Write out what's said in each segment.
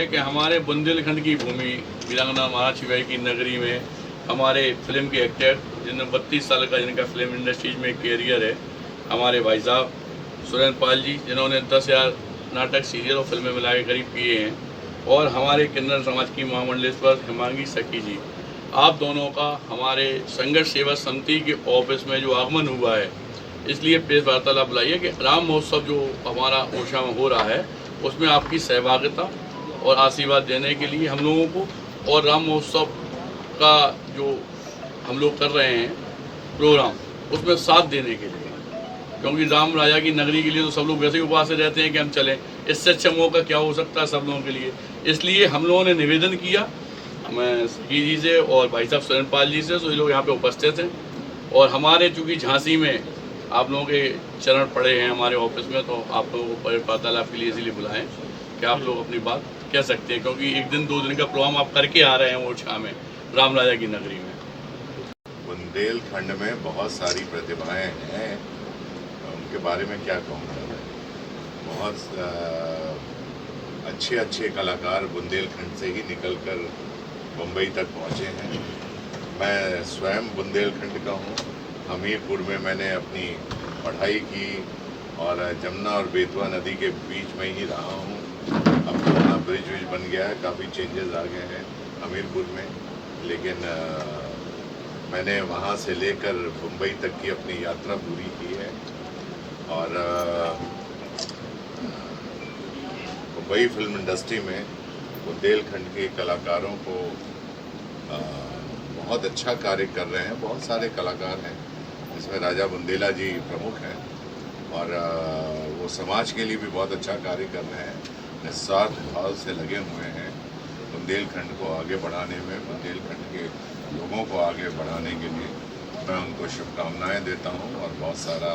कि हमारे बुंदेलखंड की भूमि वीरांगना महाराज की नगरी में हमारे फिल्म के एक्टर जिन्होंने 32 साल का जिनका फिल्म इंडस्ट्रीज में कैरियर है, हमारे भाई साहब सुरेंद्र पाल जी, जिन्होंने 10,000 नाटक, सीरियल और फिल्में मिला के करीब किए हैं, और हमारे किन्नर समाज की महामंडलेश्वर हिमांगी सखी जी, आप दोनों का हमारे संघर्ष सेवा समिति के ऑफिस में जो आगमन हुआ है, इसलिए प्रेस वार्तालाप बुलाई है कि राम महोत्सव जो हमारा ओरछा में हो रहा है उसमें आपकी सहभागिता और आशीर्वाद देने के लिए हम लोगों को, और राम महोत्सव का जो हम लोग कर रहे हैं प्रोग्राम उसमें साथ देने के लिए, क्योंकि राम राजा की नगरी के लिए तो सब लोग वैसे ही उपवास से रहते हैं कि हम चलें, इससे अच्छा मौका क्या हो सकता है सब लोगों के लिए। इसलिए हम लोगों ने निवेदन किया, मैं सखी जी से और भाई साहब सुरेंद्र पाल जी से, तो ये लोग यहाँ पे उपस्थित हैं, और हमारे चूँकि झांसी में आप लोगों के चरण पड़े हैं हमारे ऑफिस में, तो आप लोगों को वार्तालाप के लिए इसीलिए बुलाएं कि आप लोग अपनी बात कह सकते हैं, क्योंकि एक दिन 2 दिन का प्रोग्राम आप करके आ रहे हैं ओरछा में राम राजा की नगरी में। बुंदेलखंड में बहुत सारी प्रतिभाएं हैं, उनके बारे में क्या कहूँगा। बहुत अच्छे अच्छे कलाकार बुंदेलखंड से ही निकलकर मुंबई तक पहुँचे हैं। मैं स्वयं बुंदेलखंड का हूँ। हमीरपुर में मैंने अपनी पढ़ाई की और जमुना और बेतवा नदी के बीच में ही रहा हूँ। अब तो वहाँ ब्रिज बन गया है, काफ़ी चेंजेस आ गए हैं हमीरपुर में, लेकिन मैंने वहाँ से लेकर मुंबई तक की अपनी यात्रा पूरी की है। और मुंबई फिल्म इंडस्ट्री में बुंदेलखंड के कलाकारों को बहुत अच्छा कार्य कर रहे हैं। बहुत सारे कलाकार हैं, इसमें राजा बुंदेला जी प्रमुख हैं, और वो समाज के लिए भी बहुत अच्छा कार्य कर रहे हैं, निस्वार्थ भाव से लगे हुए हैं बुंदेलखंड को आगे बढ़ाने में, बुंदेलखंड के लोगों को आगे बढ़ाने के लिए। मैं उनको शुभकामनाएं देता हूं और बहुत सारा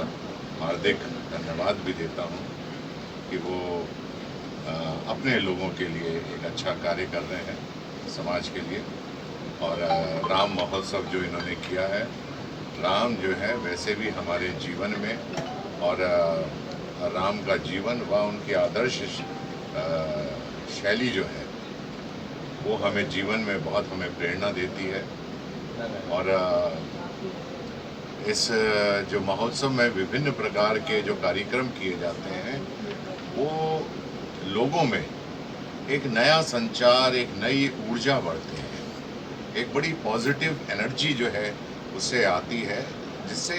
हार्दिक धन्यवाद भी देता हूं कि वो अपने लोगों के लिए एक अच्छा कार्य कर रहे हैं समाज के लिए। और राम महोत्सव जो इन्होंने किया है, राम जो है वैसे भी हमारे जीवन में, और राम का जीवन व उनकी आदर्श शैली जो है वो हमें जीवन में बहुत हमें प्रेरणा देती है। और इस जो महोत्सव में विभिन्न प्रकार के जो कार्यक्रम किए जाते हैं वो लोगों में एक नया संचार, एक नई ऊर्जा बढ़ते हैं, एक बड़ी पॉजिटिव एनर्जी जो है उससे आती है, जिससे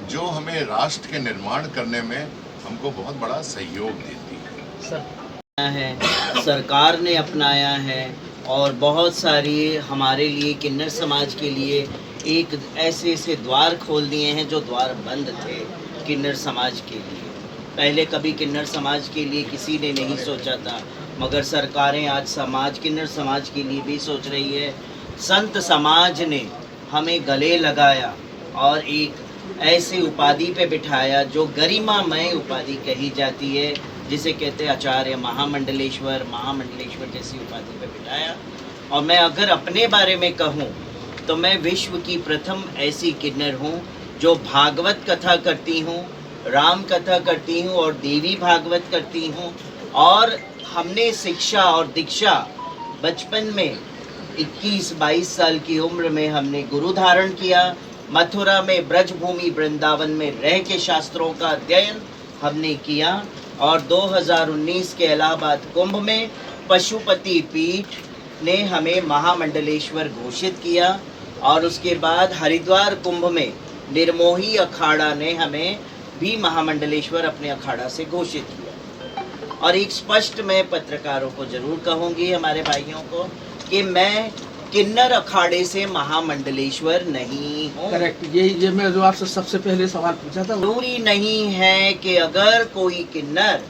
जो हमें राष्ट्र के निर्माण करने में हमको बहुत बड़ा सहयोग देती है। सरकार ने अपनाया है, और बहुत सारी हमारे लिए किन्नर समाज के लिए एक ऐसे ऐसे द्वार खोल दिए हैं जो द्वार बंद थे किन्नर समाज के लिए। पहले कभी किन्नर समाज के लिए किसी ने नहीं सोचा था, मगर सरकारें आज किन्नर समाज के लिए भी सोच रही है। संत समाज ने हमें गले लगाया और एक ऐसे उपाधि पे बिठाया जो गरिमामय उपाधि कही जाती है, जिसे कहते हैं आचार्य महामंडलेश्वर जैसी उपाधि पे बिठाया। और मैं अगर अपने बारे में कहूँ तो मैं विश्व की प्रथम ऐसी किन्नर हूँ जो भागवत कथा करती हूँ, राम कथा करती हूँ और देवी भागवत करती हूँ। और हमने शिक्षा और दीक्षा बचपन में 21-22 साल की उम्र में हमने गुरु धारण किया। मथुरा में ब्रजभूमि वृंदावन में रह के शास्त्रों का अध्ययन हमने किया, और 2019 के इलाहाबाद कुंभ में पशुपति पीठ ने हमें महामंडलेश्वर घोषित किया, और उसके बाद हरिद्वार कुंभ में निर्मोही अखाड़ा ने हमें भी महामंडलेश्वर अपने अखाड़ा से घोषित किया। और एक स्पष्ट मैं पत्रकारों को जरूर कहूँगी, हमारे भाइयों को, कि मैं किन्नर अखाड़े से महामंडलेश्वर नहीं हूँ। करेक्ट, ये मैं जो आपसे सबसे पहले सवाल पूछा था। जरूरी नहीं है कि अगर कोई किन्नर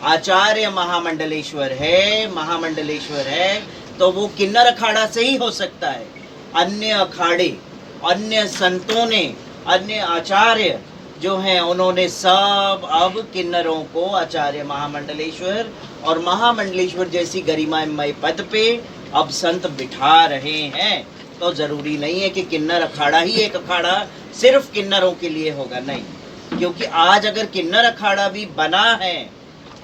आचार्य महामंडलेश्वर है तो वो किन्नर अखाड़ा से ही हो सकता है। अन्य अखाड़े, अन्य संतों ने, अन्य आचार्य जो हैं, उन्होंने सब अब किन्नरों को आचार्य महामंडलेश्वर और महामंडलेश्वर जैसी गरिमामय पद पे अब संत बिठा रहे हैं। तो जरूरी नहीं है कि किन्नर अखाड़ा ही एक अखाड़ा सिर्फ किन्नरों के लिए होगा, नहीं, क्योंकि आज अगर किन्नर अखाड़ा भी बना है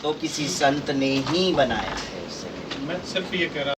तो किसी संत ने ही बनाया है उसे। मैं सिर्फ ये कह रहा